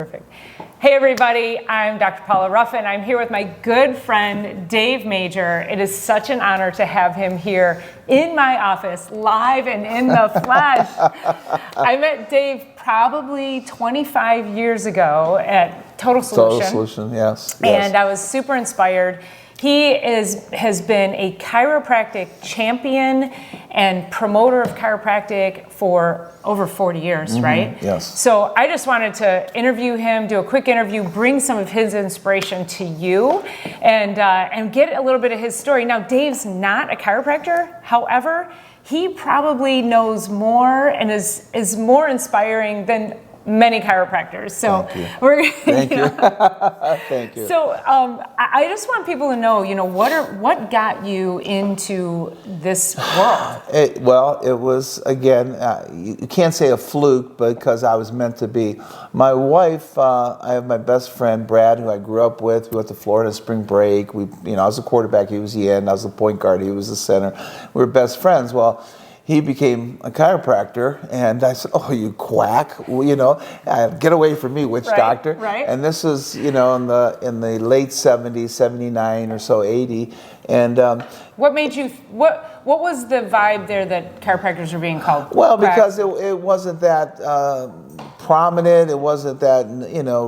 Perfect. Hey everybody, I'm Dr. Paula Ruffin. I'm here with my good friend Dave Major. It is such an honor to have him here in my office, live and in the flesh. I met Dave probably 25 years ago at Total Solution. Total Solution, yes. And I was super inspired. He has been a chiropractic champion and promoter of chiropractic for over 40 years, right? Yes. So I just wanted to interview him, do a quick interview, bring some of his inspiration to you, and get a little bit of his story. Now, Dave's not a chiropractor. However, he probably knows more and is more inspiring than many chiropractors. So Thank you. Thank you. So I just want people to know, what got you into this world? It was, again, you can't say a fluke, because I was meant to be. My wife, I have my best friend, Brad, who I grew up with. We went to Florida spring break. I was the quarterback, he was the end. I was the point guard, he was the center. We were best friends. Well, he became a chiropractor, and I said, "Oh, you quack! Get away from me, witch doctor!" Right. And this was, in the late '70s, '79 or so, '80. And what made you? What was the vibe there that chiropractors were being called? Well, because it wasn't that prominent. It wasn't that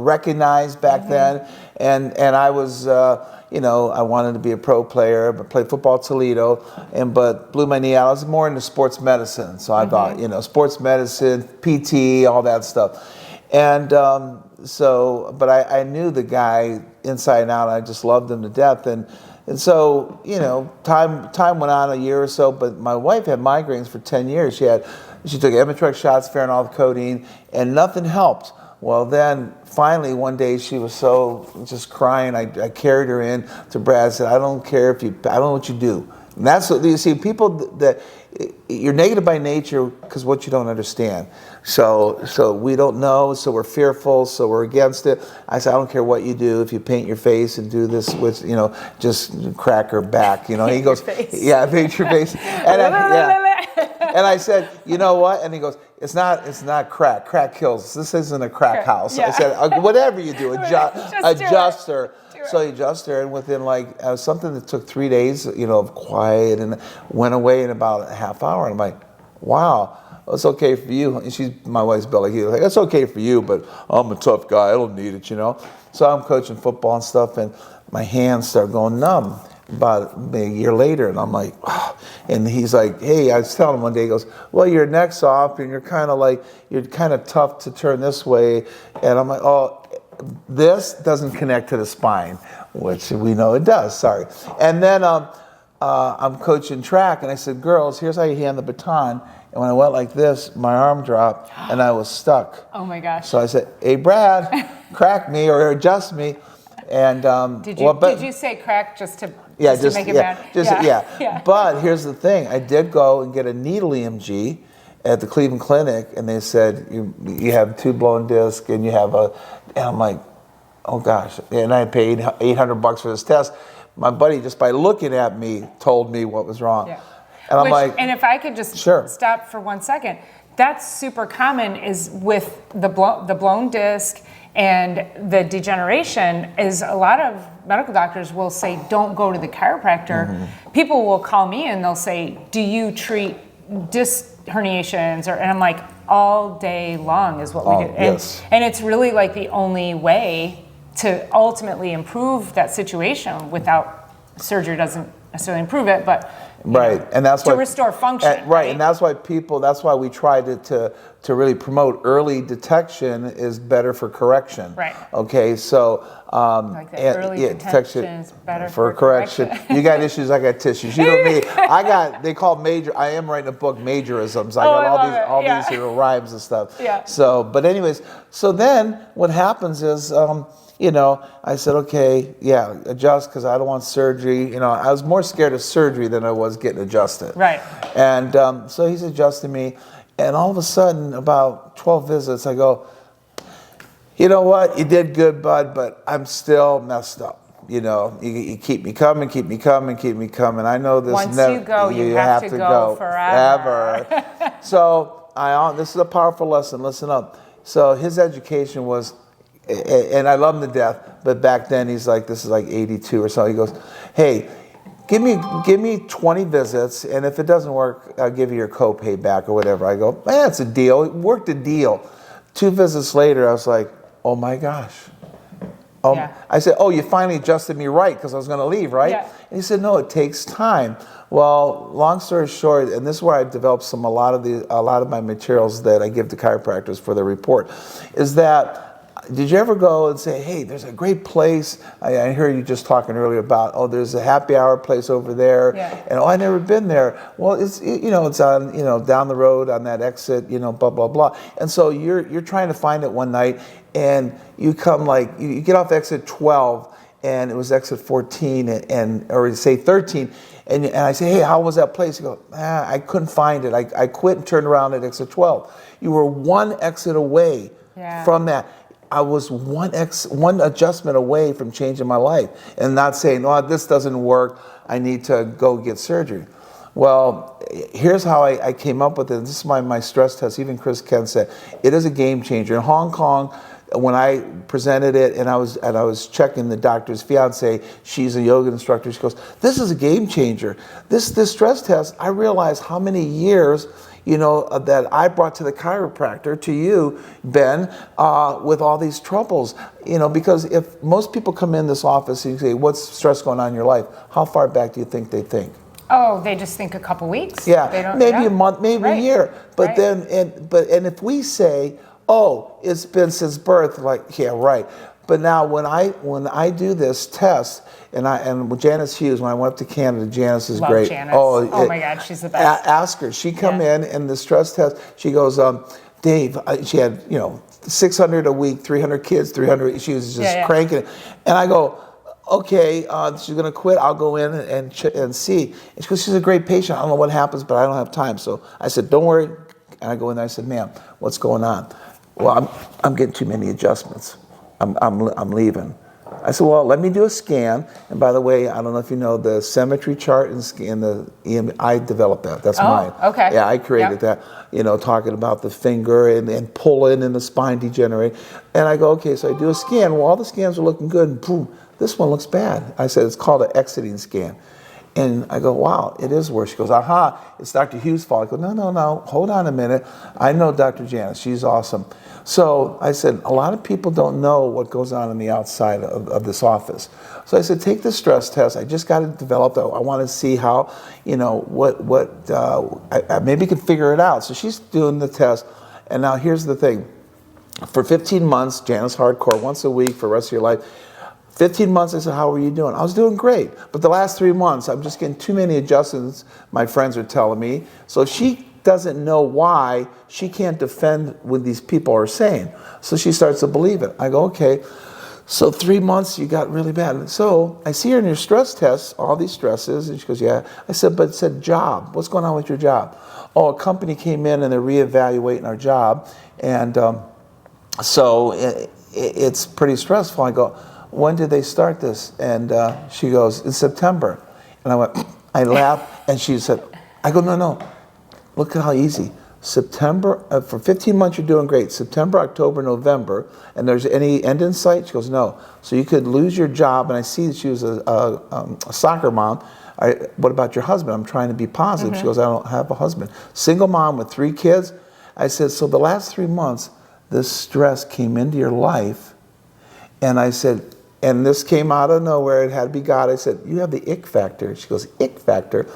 recognized back then, and I was. I wanted to be a pro player, but played football at Toledo, but blew my knee out. I was more into sports medicine, so I thought, sports medicine, PT, all that stuff. And but I knew the guy inside and out. I just loved him to death. And so, time went on a year or so, but my wife had migraines for 10 years. She took Amitriptyline shots, Farinol codeine, and nothing helped. Well, then finally one day she was so just crying. I carried her in to Brad. Said, I don't know what you do. And that's what you see. People that you're negative by nature because what you don't understand. So we don't know. So we're fearful. So we're against it. I said, I don't care what you do. If you paint your face and do this with, just crack her back. He goes, yeah, paint your face. And I said, you know what? And he goes, it's not crack. Crack kills. This isn't a crack house. Yeah. I said, whatever you do, adjust her. So he adjusted her, and within something that took 3 days, of quiet, and went away in about a half hour. And I'm like, wow, it's okay for you. And my wife's Billy. He's like, it's okay for you, but I'm a tough guy. I don't need it, So I'm coaching football and stuff, and my hands start going numb. About a year later, and I'm like, oh. And he's like, hey, I was telling him one day, he goes, well, your neck's off, and you're kind of tough to turn this way. And I'm like, oh, this doesn't connect to the spine, which we know it does, sorry. And then I'm coaching track, and I said, girls, here's how you hand the baton. And when I went like this, my arm dropped, and I was stuck. Oh my gosh. So I said, hey, Brad, crack me or adjust me. And did you say crack just to make it bad? Yeah. But here's the thing: I did go and get a needle EMG at the Cleveland Clinic, and they said you have two blown disc, and you have and I'm like, oh gosh! And I paid $800 for this test. My buddy, just by looking at me, told me what was wrong. Yeah. And and if I could just stop for 1 second, that's super common. Is with the blown disc. And the degeneration is a lot of medical doctors will say, don't go to the chiropractor. Mm-hmm. People will call me and they'll say, do you treat disc herniations? And I'm like, all day long is what we do. And it's really like the only way to ultimately improve that situation. Without surgery doesn't necessarily improve it, but and that's why restore function. And that's why we try to really promote early detection is better for correction. Right. Okay, so early detection is better for correction. You got issues, I got tissues. You know me. They call major. I am writing a book, Majorisms. I got all these rhymes and stuff. Yeah. So, but anyways, so then what happens is. I said, okay, adjust because I don't want surgery. I was more scared of surgery than I was getting adjusted. Right. And so he's adjusting me. And all of a sudden, about 12 visits, I go, you know what? You did good, bud, but I'm still messed up. You keep me coming. I know this. Once you go, you have to go forever. So this is a powerful lesson. Listen up. So his education was, and I love him to death, but back then he's like, this is like 82 or so. He goes, hey, give me 20 visits, and if it doesn't work, I'll give you your copay back or whatever. I go, man, it's a deal. It worked a deal. 2 visits later, I was like, oh my gosh. Yeah. I said, oh, you finally adjusted me right because I was going to leave, right? Yeah. And he said, no, it takes time. Well, long story short, and this is where I developed a lot of my materials that I give to chiropractors for the report, is that did you ever go and say, hey, there's a great place? I heard you just talking earlier about, oh, there's a happy hour place over there. Yeah. And, oh, I've never been there. Well, it's on, down the road on that exit, blah, blah, blah. And so you're trying to find it one night, and you come you get off exit 12, and it was exit 14, or say 13. And I say, hey, how was that place? You go, I couldn't find it. I quit and turned around at exit 12. You were one exit away from that. I was one adjustment away from changing my life and not saying, oh, this doesn't work, I need to go get surgery. Well, here's how I came up with it. This is my stress test. Even Chris Ken said, it is a game changer. In Hong Kong, when I presented it and I was checking the doctor's fiance, she's a yoga instructor, she goes, this is a game changer. This stress test, I realized how many years that I brought to the chiropractor, to you, Ben, with all these troubles. Because if most people come in this office and you say, what's stress going on in your life? How far back do you think they think? Oh, they just think a couple weeks? Yeah, maybe a month, maybe a year. But then, and if we say, oh, it's been since birth, like, yeah, right. But now when I do this test, and with Janice Hughes, when I went up to Canada, Janice is Love great. Janice. Oh my God, she's the best. Ask her. She come in and the stress test, she goes, Dave, she had 600 a week, 300 kids, 300. She was just cranking it, and I go, okay, she's gonna quit. I'll go in and see. And she goes, she's a great patient. I don't know what happens, but I don't have time. So I said, don't worry. And I go in there. I said, ma'am, what's going on? Well, I'm getting too many adjustments. I'm leaving. I said, well, let me do a scan. And by the way, I don't know if you know the symmetry chart and the EM, I developed that. That's mine. Okay. Yeah, I created that, talking about the finger and pulling and the spine degenerate. And I go, okay, so I do a scan. Well, all the scans are looking good, and boom, this one looks bad. I said, it's called an exiting scan. And I go, wow, it is worse. She goes, aha, it's Dr. Hughes' fault. I go, no, hold on a minute. I know Dr. Janice, she's awesome. So I said, a lot of people don't know what goes on the outside of this office. So I said, take the stress test. I just got it developed. I want to see how, I maybe can figure it out. So she's doing the test. And now here's the thing. For 15 months, Janice Hardcore, once a week for the rest of your life. 15 months, I said, how are you doing? I was doing great. But the last 3 months, I'm just getting too many adjustments, my friends are telling me. So if she doesn't know why, she can't defend what these people are saying. So she starts to believe it. I go, okay. So 3 months, you got really bad. So I see her in your stress tests, all these stresses. And she goes, yeah. I said, but it said job. What's going on with your job? Oh, a company came in and they're reevaluating our job. And so it's pretty stressful. I go, when did they start this? And she goes, in September. And I went, I laughed, and she said, I go, no, look at how easy. September, for 15 months you're doing great. September, October, November, and there's any end in sight? She goes, no. So you could lose your job, and I see that she was a soccer mom. What about your husband? I'm trying to be positive. She goes, I don't have a husband. Single mom with 3 kids. I said, so the last 3 months, this stress came into your life, and I said, and this came out of nowhere, it had to be God. I said, you have the ick factor. She goes, ick factor?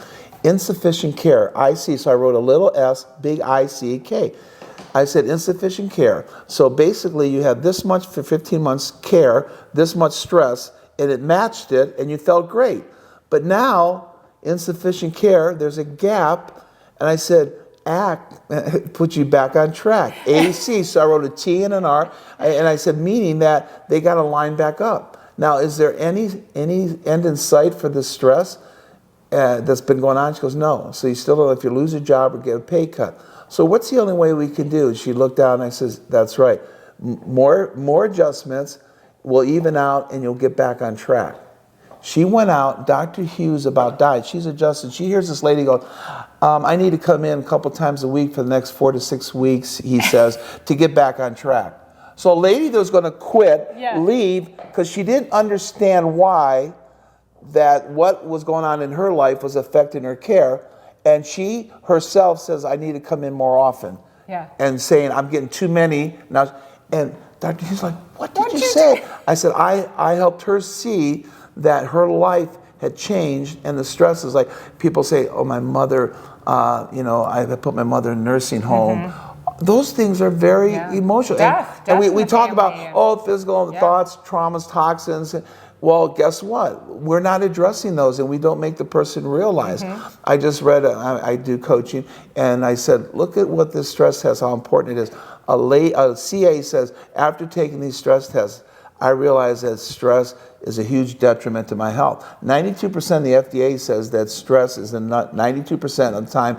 Insufficient care, IC. So I wrote a little s, big ICK. I said insufficient care. So basically you had this much for 15 months care, this much stress, and it matched it, and you felt great. But now, insufficient care, there's a gap, and I said, ACT, put you back on track. AC, so I wrote a T and an R, and I said, meaning that they got to line back up. Now, is there any end in sight for this stress that's been going on? She goes, no. So you still don't know if you lose a job or get a pay cut. So what's the only way we can do? She looked down and I says, that's right. More adjustments will even out and you'll get back on track. She went out, Dr. Hughes about died. She's adjusted. She hears this lady go, I need to come in a couple times a week for the next 4 to 6 weeks, he says, to get back on track. So a lady that was going to quit, Yeah. leave, because she didn't understand why that what was going on in her life was affecting her care. And she herself says, I need to come in more often. Yeah. And saying, I'm getting too many. Now, and Dr. He's like, what did you say? I said, I helped her see that her life had changed, and the stress is like, people say, oh, my mother, I put my mother in a nursing home. Those things are very emotional. Death and in we the talk about, family. physical thoughts, traumas, toxins. Well, guess what? We're not addressing those, and we don't make the person realize. I just read, I do coaching, and I said, look at what this stress test, how important it is. A CA says, after taking these stress tests, I realized that stress is a huge detriment to my health. 92% of the FDA says that stress is 92% of the time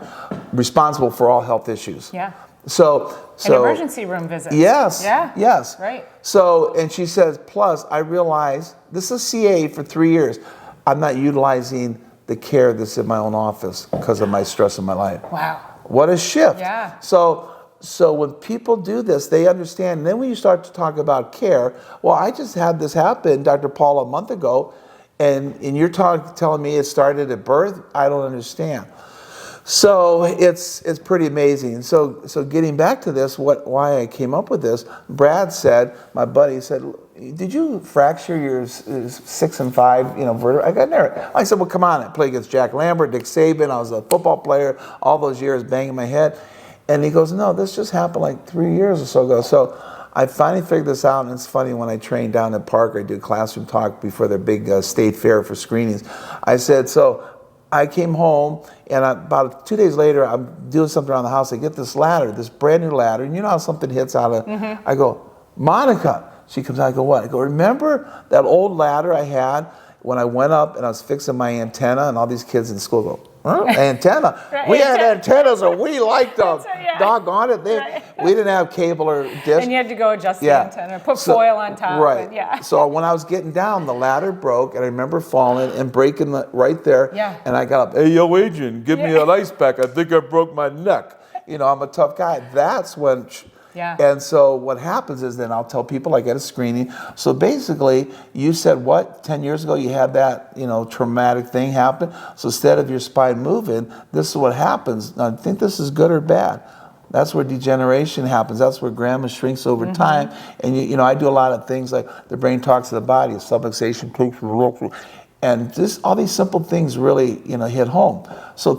responsible for all health issues. Yeah. So and emergency room visits. Yes. Yeah. Yes. Right. So, and she says, plus I realized, this is CA for 3 years, I'm not utilizing the care that's in my own office because of my stress in my life. Wow. What a shift. Yeah. So when people do this, they understand. And then when you start to talk about care, well, I just had this happen, Dr. Paul, a month ago, and you're telling me it started at birth? I don't understand. So it's pretty amazing. So getting back to this, why I came up with this, Brad said, my buddy said, did you fracture your 6 and 5, vertebrae? I got nerve. I said, well, come on. I played against Jack Lambert, Dick Saban. I was a football player all those years, banging my head. And he goes, no, this just happened like 3 years or so ago. So I finally figured this out, and it's funny, when I train down at Parker, I do classroom talk before their big state fair for screenings. I said, so I came home, and about 2 days later, I'm doing something around the house. I get this ladder, this brand new ladder, and you know how something hits out of, I go, Monica. She comes out, I go, what? I go, remember that old ladder I had when I went up and I was fixing my antenna, and all these kids in school go, huh? Antenna? Right. We had antennas, or we liked them. Right, yeah. Doggone it. We didn't have cable or dish. And you had to go adjust the antenna, put foil on top. Right. And, So when I was getting down, the ladder broke, and I remember falling and breaking right there. Yeah. And I got up, hey, yo, Adrian, give me an ice pack. I think I broke my neck. I'm a tough guy. That's when... Yeah. And so what happens is, then I'll tell people I get a screening. So basically, you said, what, 10 years ago you had that, traumatic thing happen? So instead of your spine moving, this is what happens. Now, I think this is good or bad. That's where degeneration happens. That's where grandma shrinks over time. And, I do a lot of things like the brain talks to the body, subluxation, and all these simple things really, hit home. So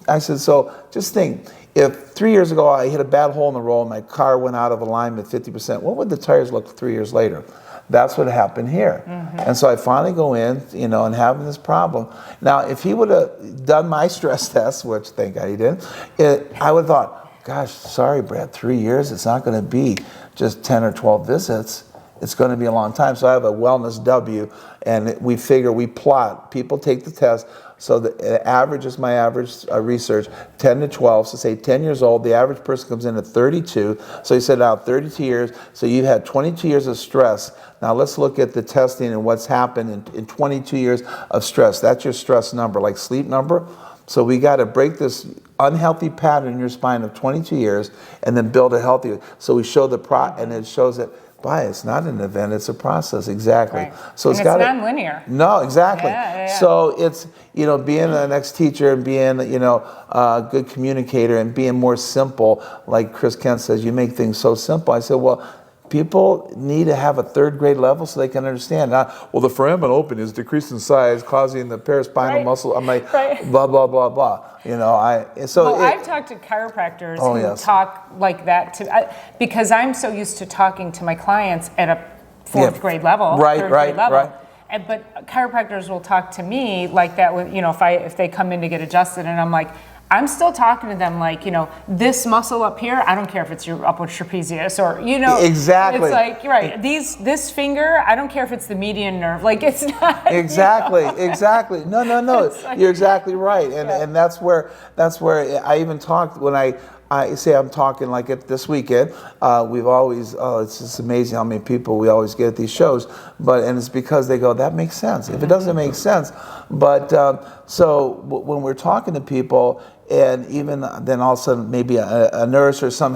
I said, so just think, if 3 years ago I hit a bad hole in the road and my car went out of alignment 50%, what would the tires look 3 years later? That's what happened here. And so I finally go in, and having this problem. Now, if he would have done my stress test, which thank God he didn't, I would have thought, gosh, sorry, Brad, 3 years, it's not going to be just 10 or 12 visits. It's going to be a long time. So I have a wellness W, and we plot. People take the test. So the average is my average research, 10 to 12. So say 10 years old, the average person comes in at 32. So he said, now 32 years. So you've had 22 years of stress. Now let's look at the testing and what's happened in 22 years of stress. That's your stress number, like sleep number. So we got to break this unhealthy pattern in your spine of 22 years and then build a healthier. So we show and it shows that, it's not an event, it's a process. Exactly. Right. So it's non-linear. No, exactly. Yeah. So it's, being an ex-teacher and being, a good communicator and being more simple. Like Chris Kent says, you make things so simple. I said, well, people need to have a third grade level so they can understand. Well, the foramen open is decreased in size, causing the paraspinal muscle. I'm like, blah, blah, blah, blah. I've talked to chiropractors who talk like that because I'm so used to talking to my clients at a fourth grade level, third grade level. But chiropractors will talk to me like that with, if they come in to get adjusted, and I'm like, I'm still talking to them like, this muscle up here, I don't care if it's your upper trapezius or, Exactly. It's like, this finger, I don't care if it's the median nerve. Like, it's not. Exactly. No. Like, you're exactly right. And that's where I even talked when I say I'm talking like it this weekend. We've always, it's just amazing how many people we always get at these shows. And it's because they go, that makes sense. If it doesn't make sense. But so when we're talking to people, and even then all of a sudden maybe a nurse or some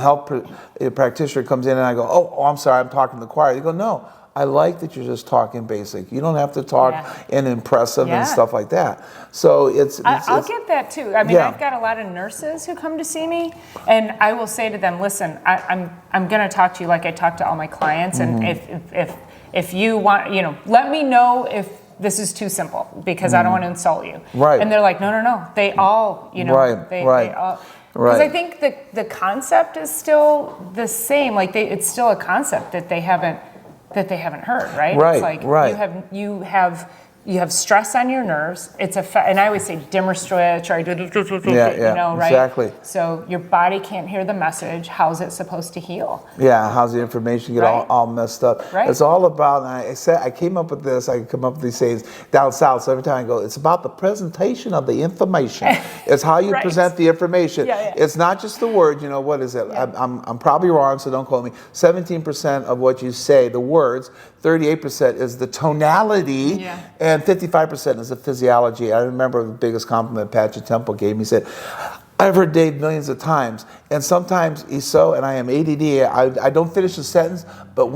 practitioner comes in and I go, oh, I'm sorry, I'm talking to the choir. They go, no, I like that you're just talking basic. You don't have to talk in impressive and stuff like that. So I'll get that too. I mean, I've got a lot of nurses who come to see me, and I will say to them, listen, I'm going to talk to you like I talk to all my clients, and if you want, let me know if this is too simple, because I don't want to insult you. Right. And they're like, no. They all, they all. Because I think the concept is still the same. Like it's still a concept that they haven't heard, right? Right. It's like you have stress on your nerves. It's and I always say dimmer switch, or right? Exactly. So your body can't hear the message. How's it supposed to heal? Yeah, how's the information get all messed up? Right. It's all about, and I came up with this, I come up with these sayings down south, so every time I go, it's about the presentation of the information. It's how you present the information. It's not just the words, what is it? I'm probably wrong, so don't quote me. 17% of what you say, the words, 38% is the tonality, and 55% is the physiology. I remember the biggest compliment Patrick Temple gave me. He said, I've heard Dave millions of times, and sometimes he's so, and I am ADD, I don't finish the sentence, but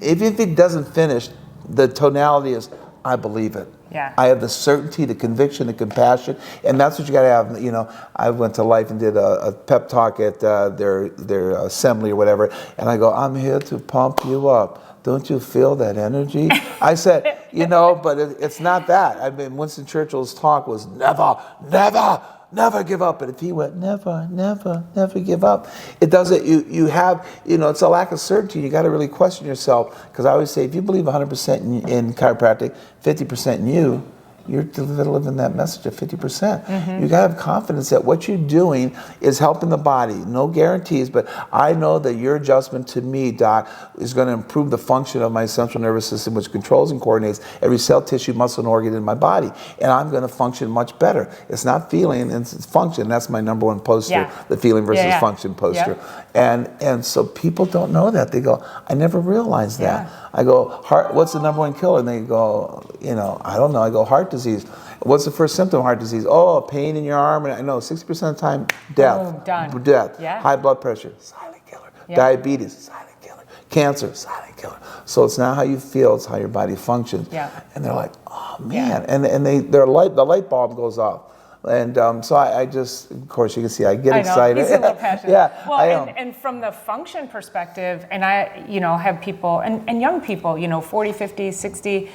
if he doesn't finish, the tonality is, I believe it. Yeah. I have the certainty, the conviction, the compassion, and that's what you got to have. I went to Life and did a pep talk at their assembly or whatever, and I go, I'm here to pump you up. Don't you feel that energy? I said, but it's not that. I mean, Winston Churchill's talk was never give up. But if he went, never give up, it doesn't, you have, it's a lack of certainty. You got to really question yourself. Because I always say, if you believe 100% in chiropractic, 50% in you, you're delivering that message of 50%. You got to have confidence that what you're doing is helping the body. No guarantees, but I know that your adjustment to me, Doc, is going to improve the function of my central nervous system, which controls and coordinates every cell, tissue, muscle, and organ in my body. And I'm going to function much better. It's not feeling, it's function. That's my number one poster, the feeling versus function poster. And so people don't know that. They go, I never realized that. I go, what's the number one killer? And they go, I don't know. I go, heart disease. What's the first symptom of heart disease? Oh, pain in your arm. And I know 60% of the time, death. Done. Death. High blood pressure, silent killer. Diabetes, silent killer. Cancer, silent killer. So it's not how you feel, it's how your body functions. And they're like, oh man. And the light bulb goes off. And so I just, of course, you can see I get excited. He's a little passionate. Well, and from the function perspective, and I, have people, and young people, 40, 50, 60,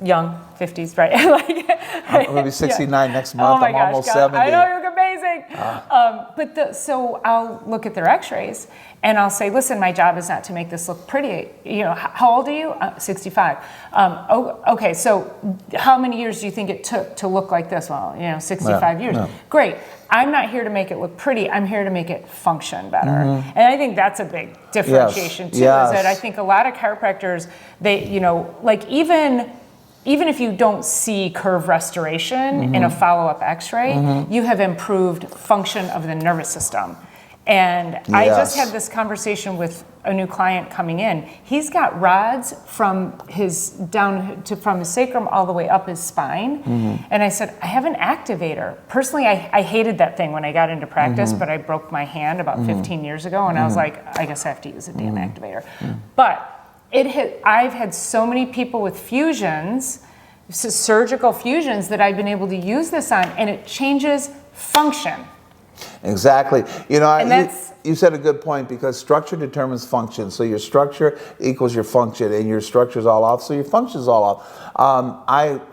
young 50s, right? I'm going to be 69 next month. Oh my I'm gosh, almost God, 70. I know, you look amazing. So I'll look at their x-rays and I'll say, listen, my job is not to make this look pretty. How old are you? 65. Okay, so how many years do you think it took to look like this? Well, 65 years. Great. I'm not here to make it look pretty. I'm here to make it function better. And I think that's a big differentiation too, is that I think a lot of chiropractors, they, even if you don't see curve restoration in a follow-up x-ray, you have improved function of the nervous system. And I just had this conversation with a new client coming in. He's got rods from his sacrum all the way up his spine. And I said, I have an activator. Personally, I hated that thing when I got into practice, but I broke my hand about 15 years ago, and I was like, I guess I have to use a damn activator. But I've had so many people with fusions, surgical fusions, that I've been able to use this on, and it changes function. Exactly. You said a good point, because structure determines function. So your structure equals your function, and your structure is all off, so your function is all off.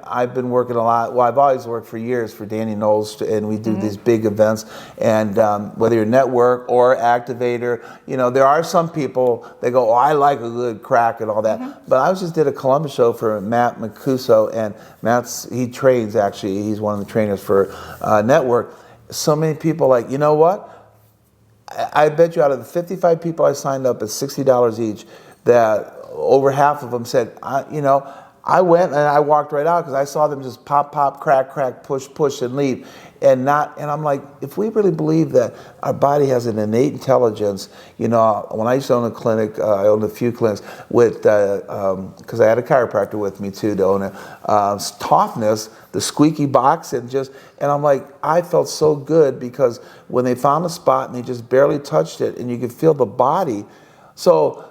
I've been working a lot. Well, I've always worked for years for Danny Knowles, and we do these big events. And whether you're network or activator, there are some people, they go, oh, I like a good crack and all that. But I just did a Columbus show for Matt Mancuso, and he trains, actually. He's one of the trainers for network. So many people like, you know what? I bet you out of the 55 people I signed up at $60 each, that over half of them said, I went and I walked right out because I saw them just pop, pop, crack, crack, push, push, and leave. And I'm like, if we really believe that our body has an innate intelligence, you know, when I used to own a clinic, I owned a few clinics with, because I had a chiropractor with me too to own it, toughness, the squeaky box, and I'm like, I felt so good because when they found a spot and they just barely touched it and you could feel the body. So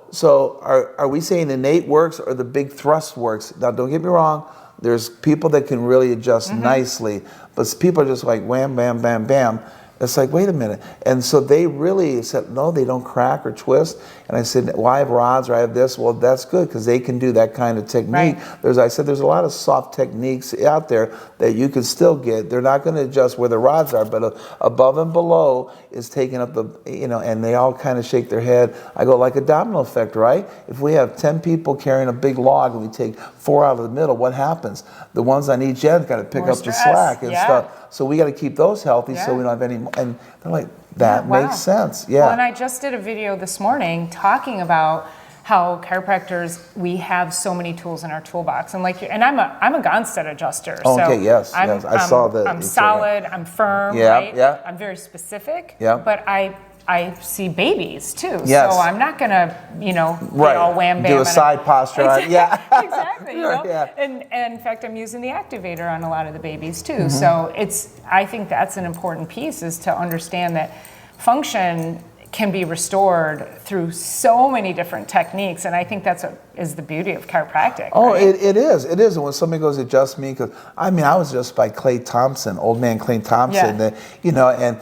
are we saying innate works or the big thrust works? Now, don't get me wrong. There's people that can really adjust nicely, but people are just like wham, bam, bam, bam. It's like, wait a minute. And so they really said, no, they don't crack or twist. And I said, well, I have rods or I have this. Well, that's good because they can do that kind of technique. Right. I said, there's a lot of soft techniques out there that you can still get. They're not going to adjust where the rods are, but above and below is taking up the, you know, and they all kind of shake their head. I go, like a domino effect, right? If we have 10 people carrying a big log and we take 4 out of the middle, what happens? The ones on each end got to pick More up stress. the slack and stuff. So we got to keep those healthy so we don't have any more. And they're like, that makes sense. Yeah. Well, and I just did a video this morning talking about how chiropractors, we have so many tools in our toolbox, and I'm a Gonstead adjuster. So Okay, yes. I saw that. I'm solid. I'm firm. Yeah, right? yeah. I'm very specific. Yeah. But I see babies too. Yes. So I'm not gonna, you know, Right. get all wham bam. Do a side posture. Yeah. Exactly. You know? Yeah. And in fact, I'm using the activator on a lot of the babies too. So I think that's an important piece, is to understand that function can be restored through so many different techniques, and I think that's what is the beauty of chiropractic. Oh, right? it is. It is. And when somebody goes, adjust me, because I was just by Clay Thompson, old man Clay Thompson, that, you know, and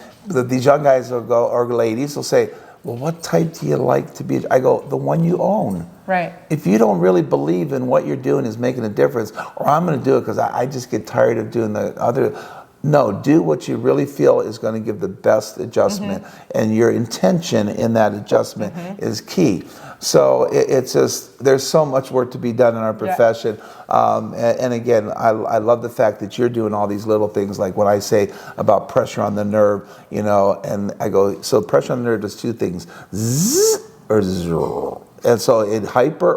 these young guys will go, or ladies will say, well, what type do you like to be? I go, the one you own. Right. If you don't really believe in what you're doing is making a difference, or I'm going to do it because I just get tired of doing the other. No, do what you really feel is going to give the best adjustment, and your intention in that adjustment is key. So it's just, there's so much work to be done in our profession. And again, I love the fact that you're doing all these little things, like when I say about pressure on the nerve, you know, and I go, so pressure on the nerve does 2 things, zzz or zzz. And so it hyper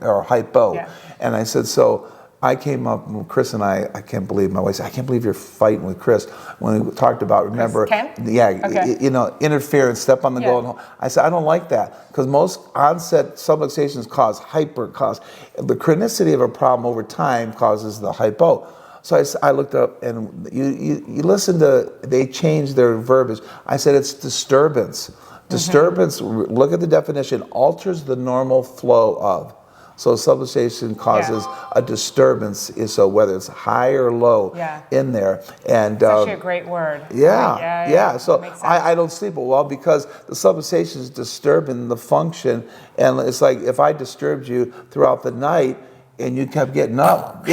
or hypo. Yeah. And I said, so I came up with Chris and I can't believe, my wife said, I can't believe you're fighting with Chris. When we talked about, remember, you know, interference, step on the golden hole. I said, I don't like that, because most onset subluxations cause the chronicity of a problem over time causes the hypo. So I looked up, and you listen to, they changed their verbiage. I said, it's disturbance. Disturbance, look at the definition, alters the normal flow of. So subluxation causes a disturbance, so whether it's high or low in there. And it's actually a great word. Yeah. So I don't sleep well because the subluxation is disturbing the function. And it's like, if I disturbed you throughout the night and you kept getting up,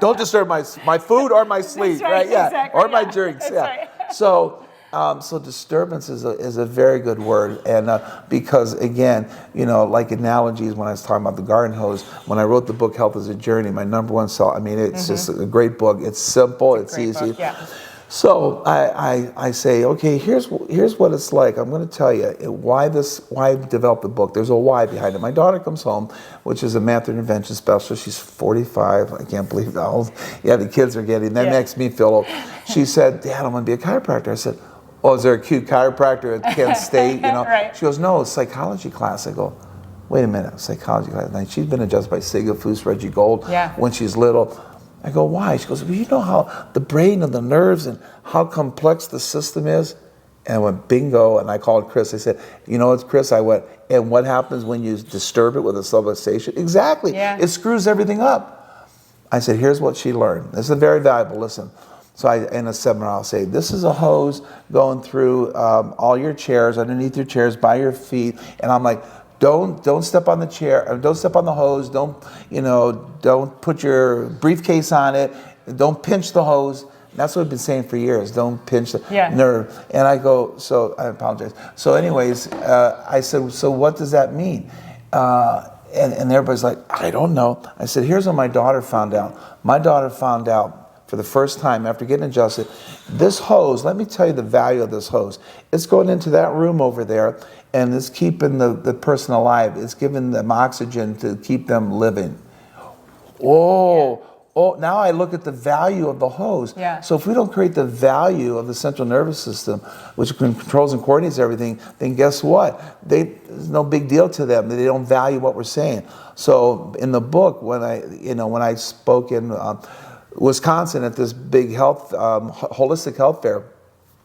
don't disturb my food or my sleep, right? Exactly. Or my drinks, Right. So disturbance is a very good word, and because again, you know, like analogies, when I was talking about the garden hose, when I wrote the book Health is a Journey, my #1 sell. I mean, it's just a great book. It's simple, it's easy. So I say, okay, here's what it's like. I'm going to tell you why I developed the book. There's a why behind it. My daughter comes home, which is a math intervention specialist. She's 45. I can't believe how old. Yeah, the kids are getting. That makes me feel old. She said, Dad, I'm going to be a chiropractor. I said, oh, is there a cute chiropractor at Kent State? You know. Right. She goes, no, it's psychology class. I go, wait a minute, psychology class. Now, she's been adjusted by Siga Foos, Reggie Gold when she's little. I go, why? She goes, well, you know how the brain and the nerves and how complex the system is? And I went, bingo, and I called Chris. I said, you know what, Chris? I went, and what happens when you disturb it with a subluxation? Exactly. It screws everything up. I said, here's what she learned. This is very valuable. Listen. So in a seminar, I'll say, this is a hose going through all your chairs, underneath your chairs, by your feet. And I'm like, don't step on the chair, don't step on the hose, don't put your briefcase on it, don't pinch the hose. And that's what I've been saying for years, don't pinch the nerve. And I go, so I apologize. So anyways, I said, so what does that mean? And everybody's like, I don't know. I said, here's what my daughter found out. My daughter found out for the first time after getting adjusted, this hose, let me tell you the value of this hose. It's going into that room over there, and it's keeping the person alive. It's giving them oxygen to keep them living. Oh, oh, now I look at the value of the hose. Yeah. So if we don't create the value of the central nervous system, which controls and coordinates everything, then guess what? There's no big deal to them. They don't value what we're saying. So in the book, when I spoke in Wisconsin at this big health, holistic health fair,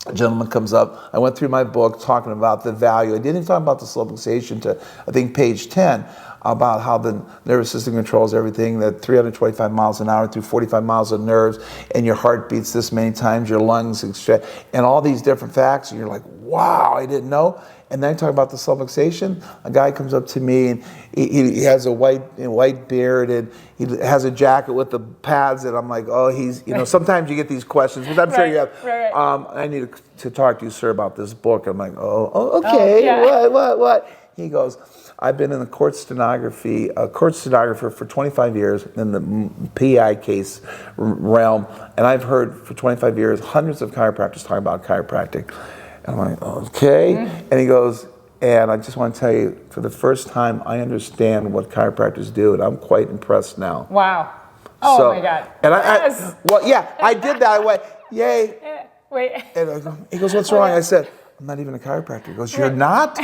a gentleman comes up. I went through my book talking about the value. I didn't even talk about the slow pulsation to, I think, page 10, about how the nervous system controls everything, that 325 miles an hour through 45 miles of nerves, and your heart beats this many times, your lungs, and all these different facts, and you're like, wow, I didn't know. And then I talk about the slow pulsation. A guy comes up to me, and he has a white beard, and he has a jacket with the pads, and I'm like, oh, he's, sometimes you get these questions, which I'm sure you have. Right. I need to talk to you, sir, about this book. I'm like, oh okay, yeah. What? He goes, I've been in the court stenographer for 25 years in the PI case realm, and I've heard for 25 years hundreds of chiropractors talk about chiropractic. And I'm like, okay. Mm-hmm. And he goes, and I just want to tell you, for the first time, I understand what chiropractors do, and I'm quite impressed now. Wow. Oh my God. And I did that. I went, yay. Wait. And he goes, what's wrong? I said, I'm not even a chiropractor. He goes, you're not?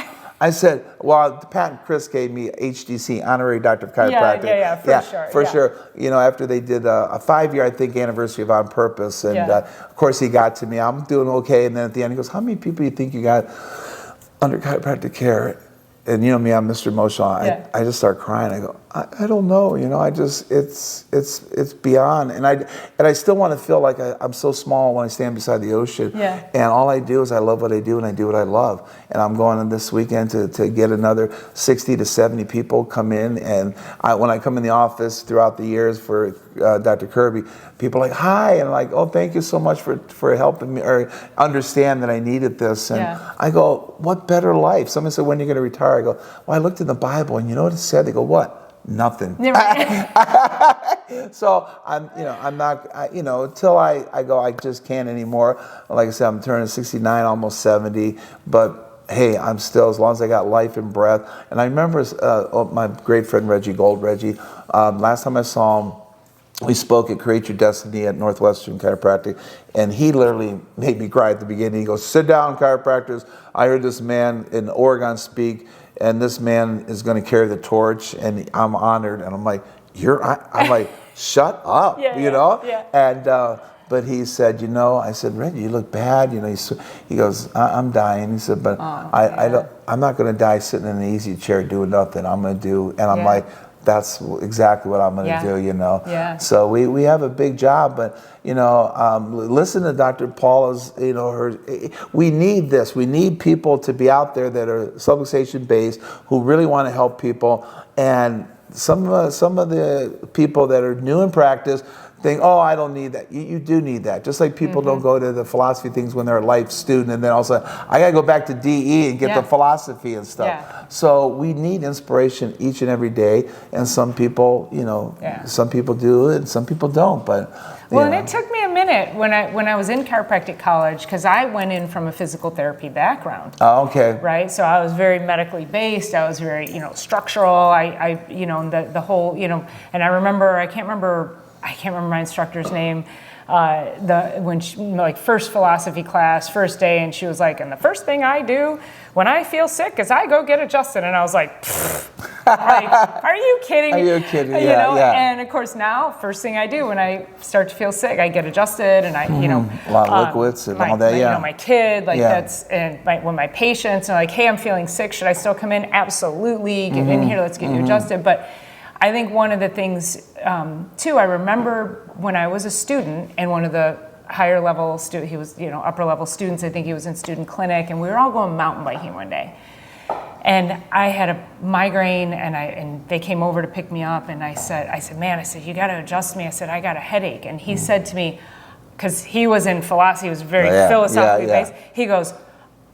I said, well, Pat and Chris gave me HDC, honorary doctor of chiropractic. Yeah, for sure. After they did a 5-year, I think, anniversary of On Purpose, and of course he got to me. I'm doing okay, and then at the end he goes, how many people do you think you got under chiropractic care? And you know me, I'm Mr. Emotional. I just start crying. I go, I don't know. It's beyond. And I still want to feel like I'm so small when I stand beside the ocean. Yeah. And all I do is I love what I do, and I do what I love. And I'm going this weekend to get another 60 to 70 people come in. And when I come in the office throughout the years for Dr. Kirby, people are like, hi. And I'm like, oh, thank you so much for helping me, or understand that I needed this. And I go, what better life? Someone said, when are you going to retire? I go, well, I looked in the Bible, and you know what it said? They go, what? Nothing. So I'm not, until I go, I just can't anymore. Like I said, I'm turning 69, almost 70, but hey, I'm still, as long as I got life and breath. And I remember my great friend Reggie Gold, last time I saw him, we spoke at Create Your Destiny at Northwestern Chiropractic, and he literally made me cry at the beginning. He goes, sit down, chiropractors. I heard this man in Oregon speak, and this man is going to carry the torch, and I'm honored. And I'm like, I'm like, shut up, Yeah. And but he said, I said, Reggie, you look bad. He goes, I'm dying. He said, but I'm not going to die sitting in an easy chair doing nothing. I'm going to do, and I'm like, that's exactly what I'm going to do, Yeah. So we have a big job, but listen to Dr. Paula's, we need this. We need people to be out there that are subluxation based, who really want to help people. And some of the people that are new in practice think, oh, I don't need that. You do need that. Just like people don't go to the philosophy things when they're a life student, and then all of a sudden, I got to go back to DE and get the philosophy and stuff. Yeah. So we need inspiration each and every day, and some people, some people do it and some people don't. But and it took me a minute when I was in chiropractic college, because I went in from a physical therapy background. Oh, okay. Right, so I was very medically based. I was very structural. The whole and I remember I can't remember my instructor's name. When she, first philosophy class, first day, and she was like, and the first thing I do when I feel sick is I go get adjusted. And I was like, are you kidding? Are you kidding? And of course now, first thing I do when I start to feel sick, I get adjusted, and a lot of liquids and all that. My kid, that's, and when my patients are like, hey, I'm feeling sick, should I still come in? Absolutely, get in here, let's get you adjusted. But I think one of the things, too, I remember when I was a student, and one of the higher level he was, upper level students, I think he was in student clinic, and we were all going mountain biking one day. And I had a migraine, and they came over to pick me up, and I said, man, you got to adjust me. I said, I got a headache. And he said to me, because he was in philosophy, he was very philosophically based, he goes,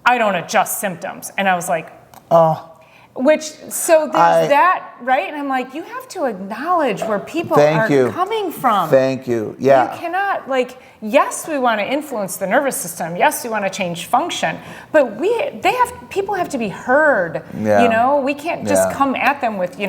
I don't adjust symptoms. And I was like, oh. So there's that, right? And I'm like, you have to acknowledge where people are coming from. Thank you. Yeah. You cannot, yes, we want to influence the nervous system. Yes, we want to change function. But people have to be heard. Yeah. We can't just come at them with,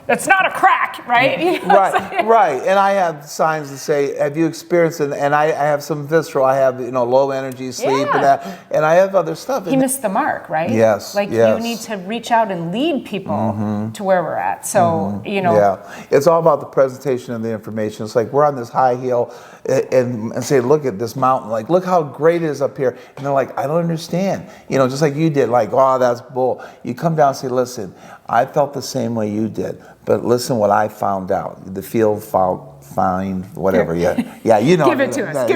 that's not a crack, right? You know, Right. And I have signs that say, have you experienced it? And I have some visceral, I have, low energy sleep and that, and I have other stuff. He missed the mark, right? Yes. Like you need to reach out and lead people to where we're at. So, Yeah. It's all about the presentation of the information. It's like we're on this high hill and say, look at this mountain. Like, look how great it is up here. And they're like, I don't understand. Just like you did, like, oh, that's bull. You come down and say, listen, I felt the same way you did. But listen what I found out. The field find whatever. Yeah. Give it to us.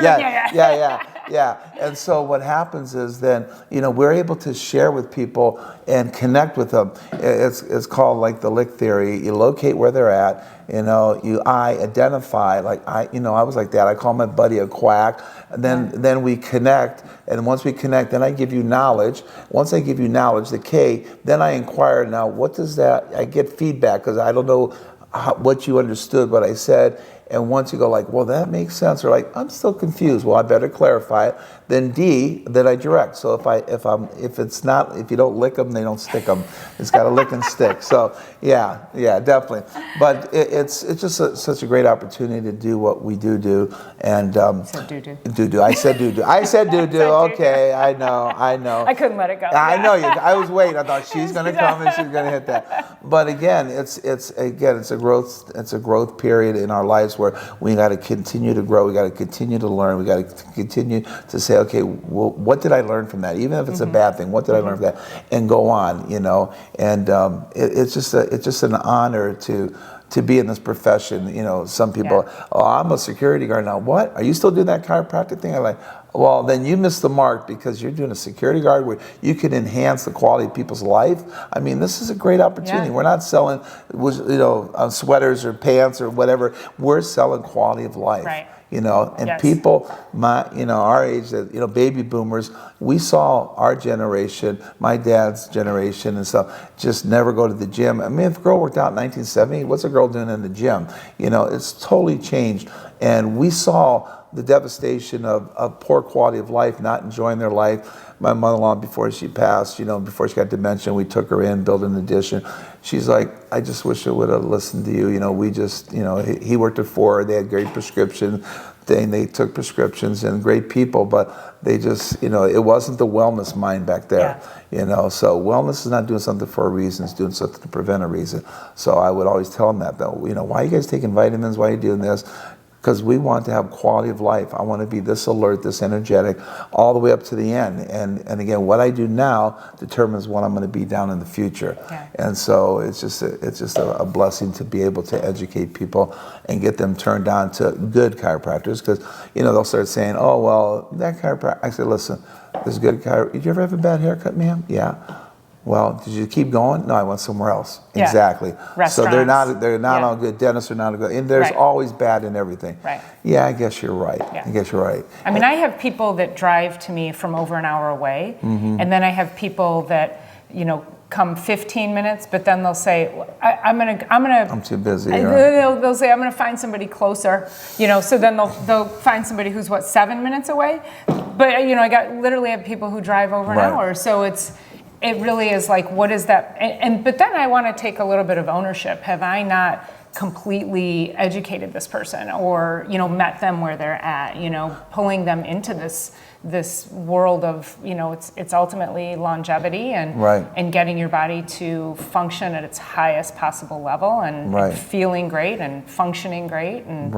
Yeah. And so what happens is then, we're able to share with people and connect with them. It's called like the lick theory. You locate where they're at. I identify. Like I was like that. I call my buddy a quack. And then we connect. And once we connect, then I give you knowledge. Once I give you knowledge, the K, then I inquire. Now, what does that? I get feedback because I don't know what you understood, what I said. And once you go like, well, that makes sense, or like, I'm still confused. Well, I better clarify it. Then D, then I direct. So if you don't lick them, they don't stick them. It's got to lick and stick. So yeah, definitely. But it's just such a great opportunity to do what we do. And said do-do. Do-do. I said do-do. I said do-do. Okay, I know. I couldn't let it go. I know you. I was waiting. I thought she's going to come and she's going to hit that. But again, it's a growth period in our lives where we got to continue to grow. We got to continue to learn. We got to continue to say, okay, well, what did I learn from that? Even if it's a bad thing, what did I learn from that? And go on, And it's just an honor to be in this profession. Some people, oh, I'm a security guard now. What? Are you still doing that chiropractic thing? I'm like, well, then you missed the mark because you're doing a security guard where you can enhance the quality of people's life. I mean, this is a great opportunity. Yeah. We're not selling, sweaters or pants or whatever. We're selling quality of life. Right. And people, our age, baby boomers, we saw our generation, my dad's generation and stuff, just never go to the gym. I mean, if a girl worked out in 1970, what's a girl doing in the gym? It's totally changed. And we saw the devastation of poor quality of life, not enjoying their life. My mother-in-law, before she passed, before she got dementia, we took her in, built an addition. She's like, I just wish I would have listened to you. We just, he worked at Ford. They had great prescriptions. They took prescriptions and great people, but they just, it wasn't the wellness mind back there. So wellness is not doing something for a reason. It's doing something to prevent a reason. So I would always tell them that, though. Why are you guys taking vitamins? Why are you doing this? Because we want to have quality of life. I want to be this alert, this energetic, all the way up to the end. And again, what I do now determines what I'm going to be down in the future. Yeah. And so it's just a blessing to be able to educate people and get them turned on to good chiropractors. Because they'll start saying, "Oh well, that chiropractor." I say, "Listen, this good chiropractor. Did you ever have a bad haircut, ma'am?" "Yeah." "Well, did you keep going?" "No, I went somewhere else." Yeah. Exactly. So they're not all good. Dentists are not good. And there's always bad in everything. Right. Yeah, I guess you're right. Yeah. I guess you're right. I mean, I have people that drive to me from over an hour away, and then I have people that come 15 minutes, but then they'll say, I'm too busy. They'll say, I'm gonna find somebody closer, so then they'll find somebody who's 7 minutes away. But I literally have people who drive over an hour, so it really is like, what is that? But then I want to take a little bit of ownership. Have I not completely educated this person, or met them where they're at? Pulling them into this world of it's ultimately longevity and getting your body to function at its highest possible level and feeling great and functioning great and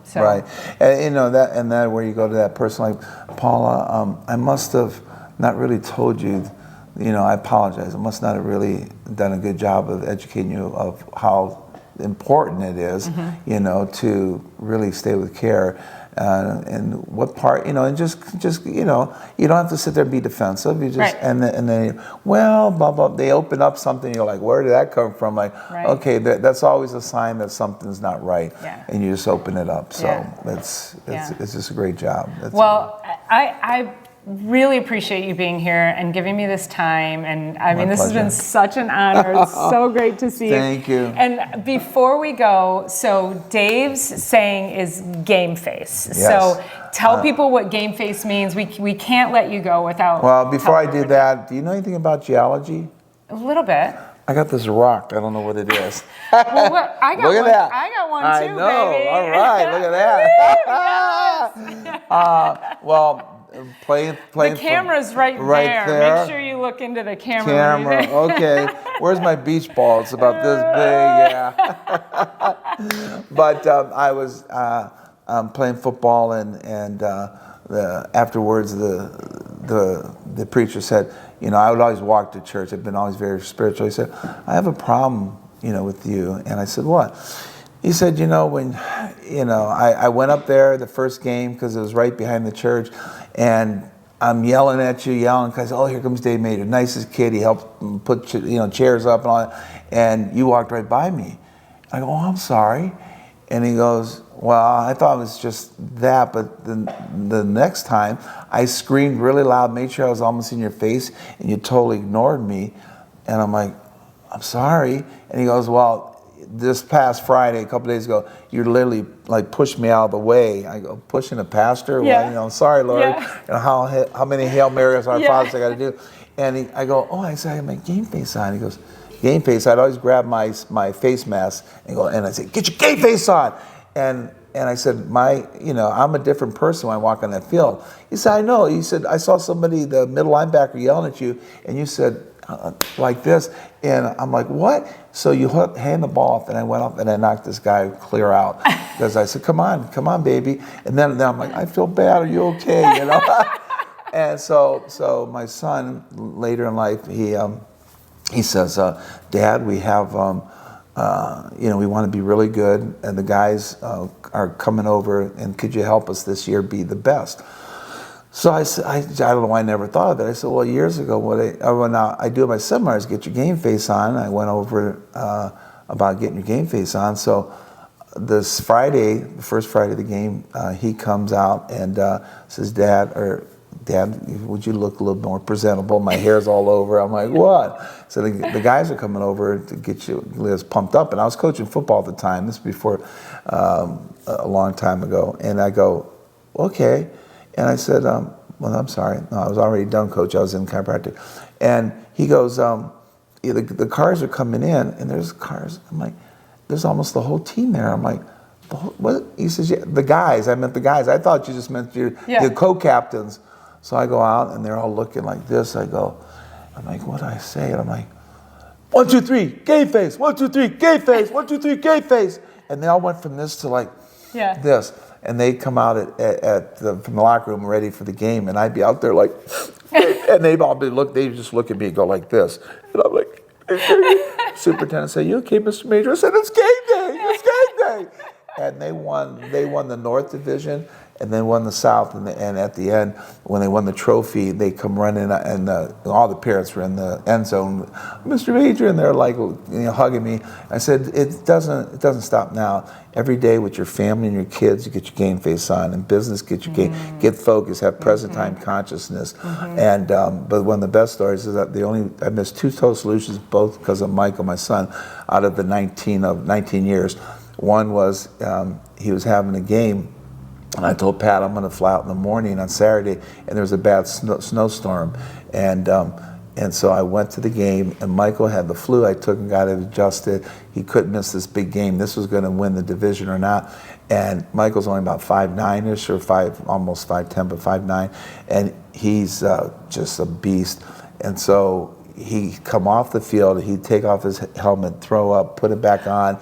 so and that where you go to that person like, Paula, I must have not really told you. I apologize. I must not have really done a good job of educating you of how important it is, to really stay with care. And what part, and just you don't have to sit there and be defensive. You just and then well, blah blah. They open up something. You're like, where did that come from? Like, okay, that's always a sign that something's not right, and you just open it up. So it's just a great job. I really appreciate you being here and giving me this time. And I mean, this has been such an honor. It's so great to see you. Thank you. And before we go, so Dave's saying is game face. Yes. So tell people what game face means. We can't let you go without. Well, before I do that, do you know anything about geology? A little bit. I got this rock. I don't know what it is. Well, what, I got Look at one. that. I got one I too, know. baby. All right. Look at that. Well, playing. The camera's right there. Make sure you look into the camera. Okay. Where's my beach ball? It's about this big. Yeah. But I was playing football, and afterwards the preacher said, you know, I would always walk to church. I've been always very spiritual. He said, I have a problem, you know, with you. And I said, what? He said, you know, when, you know, I went up there the first game because it was right behind the church, and I'm yelling at you, because, oh, here comes Dave Major, nicest kid. He helped put, chairs up and all that, and you walked right by me. I go, oh, I'm sorry. And he goes, well, I thought it was just that, but the next time I screamed really loud, made sure I was almost in your face, and you totally ignored me. And I'm like, I'm sorry. And he goes, well, this past Friday, a couple days ago, you literally like pushed me out of the way. I go, pushing a pastor? Yeah. Well, you know, sorry, Lord. Yeah. You know, how many Hail Marys our Yeah. fathers I got to do? And I go, oh, I said, I have my game face on. He goes, game face? I'd always grab my face mask and go, and I'd say, get your game face on. And I said, I'm a different person when I walk on that field. He said, I know. He said, I saw somebody, the middle linebacker, yelling at you, and you said, like this. And I'm like, what? So you hand the ball off, and I went up and I knocked this guy clear out. Because I said, come on, baby. And then I'm like, I feel bad. Are you okay? You know? And so my son, later in life, he says, Dad, we have, we want to be really good, and the guys are coming over, and could you help us this year be the best? So I said, I don't know why I never thought of it. I said, well, years ago, when I do my seminars, get your game face on. I went over about getting your game face on. So this Friday, the first Friday of the game, he comes out and says, Dad, would you look a little more presentable? My hair's all over. I'm like, what? So the guys are coming over to get us pumped up. And I was coaching football at the time. This was before a long time ago. And I go, okay. And I said, well, I'm sorry. No, I was already done, Coach. I was in chiropractic. And he goes, the cars are coming in, and there's cars. I'm like, there's almost the whole team there. I'm like, what? He says, yeah, the guys. I meant the guys. I thought you just meant your co-captains. So I go out, and they're all looking like this. I'm like, what do I say? And I'm like, 1, 2, 3, game face. 1, 2, 3, game face. 1, 2, 3, game face. And they all went from this to like this. And they'd come out from the locker room ready for the game, and I'd be out there like, and they'd just look at me and go like this. And I'm like, superintendent say, you okay, Mr. Major? I said, it's game day, it's game day. And they won the North Division, and they won the South, and at the end, when they won the trophy, they come running, and all the parents were in the end zone, Mr. Major, and they're like, hugging me. I said, it doesn't stop now. Every day with your family and your kids, you get your game face on. In business, get your get focused, have present time consciousness. And but one of the best stories is that I missed 2 total solutions, both because of Michael, my son, out of the 19 years. One was he was having a game, and I told Pat I'm going to fly out in the morning on Saturday, and there was a bad snowstorm, and so I went to the game, and Michael had the flu. I took and got it adjusted. He couldn't miss this big game. This was going to win the division or not. And Michael's only about 5'9"ish or almost 5'10", but 5'9", and he's just a beast. And so he'd come off the field, he'd take off his helmet, throw up, put it back on,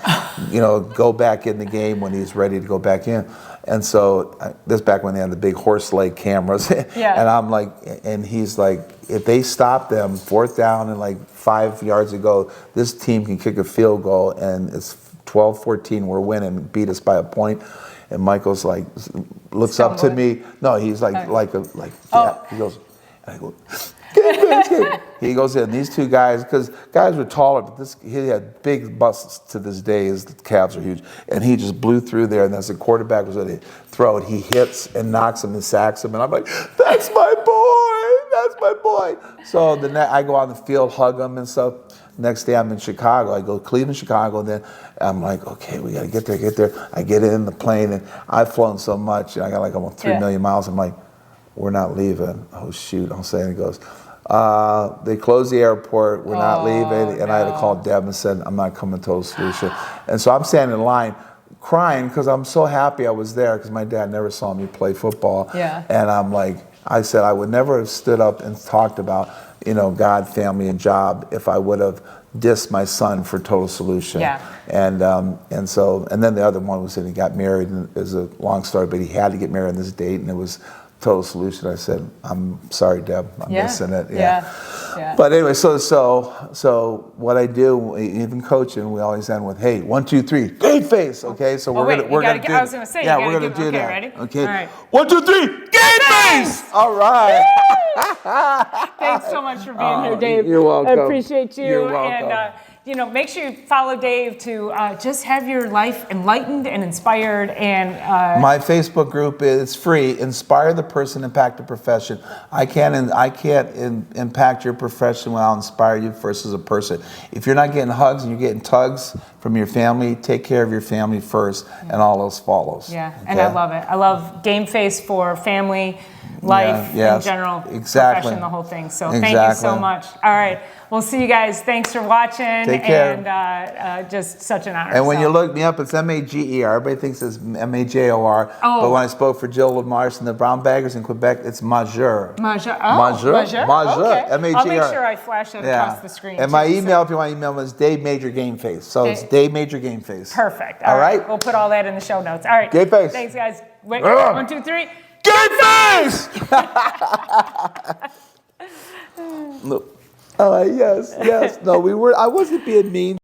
go back in the game when he's ready to go back in. And so this back when they had the big horse leg cameras. And I'm like, and he's like, if they stop them 4th down and like 5 yards ago, this team can kick a field goal, and it's 12-14, we're winning, beat us by a point. And Michael's like, looks up to me. No, he's like, yeah. He goes, and I go, he goes in. These 2 guys, because guys were taller, but he had big busts to this day. His calves are huge, and he just blew through there. And as the quarterback was ready to throw it, he hits and knocks him and sacks him. And I'm like, "That's my boy! That's my boy!" So I go on the field, hug him and stuff. Next day I'm in Chicago. I go to Cleveland, Chicago. And then I'm like, okay, we got to get there. I get in the plane, and I've flown so much. I got like almost 3 million miles. I'm like, we're not leaving. Oh shoot! I'm saying, he goes, They closed the airport. We're not leaving. And I had to no. call Deb and said, I'm not coming to Total Solution. And so I'm standing in line crying because I'm so happy I was there because my dad never saw me play football. Yeah. And I'm like, I said, I would never have stood up and talked about, God, family, and job if I would have dissed my son for Total Solution. Yeah. And then the other one was that he got married, and it was a long story, but he had to get married on this date, and it was Total Solution. I said, I'm sorry, Deb, I'm missing it. Yeah. But anyway, so what I do, even coaching, we always end with, hey, 1, 2, 3, game face. Okay, so we're gonna do. I was gonna say, yeah, we're gonna do okay, that. Ready? Okay. All right. 1, 2, 3, game face. All right. Thanks so much for being here, Dave. You're welcome. I appreciate you. You're welcome. And make sure you follow Dave to just have your life enlightened and inspired. And my Facebook group is free. Inspire the person, impact the profession. I can't impact your profession when I'll inspire you first as a person. If you're not getting hugs and you're getting tugs from your family, take care of your family first, and all else follows. Yeah, okay? and I love it. I love Game Face for family, life in general, profession, the whole thing. So thank you so much. All right, we'll see you guys. Thanks for watching. Take care. And just such an honor. And when you look me up, it's Mager. Everybody thinks it's Major. Oh. But when I spoke for Jill Lamarche and the Brown Baggers in Quebec, it's Mager. Mager. Mager. Okay. M-A-G-R. I'll make sure I flash that across the screen. And my email, if you want to email me, is Dave Major Game Face. So it's Dave Major Game Face. Perfect. All right. We'll put all that in the show notes. All right. Game Face. Thanks, guys. Wait, 1, 2, 3. Game Face! No. Yes. No, I wasn't being mean.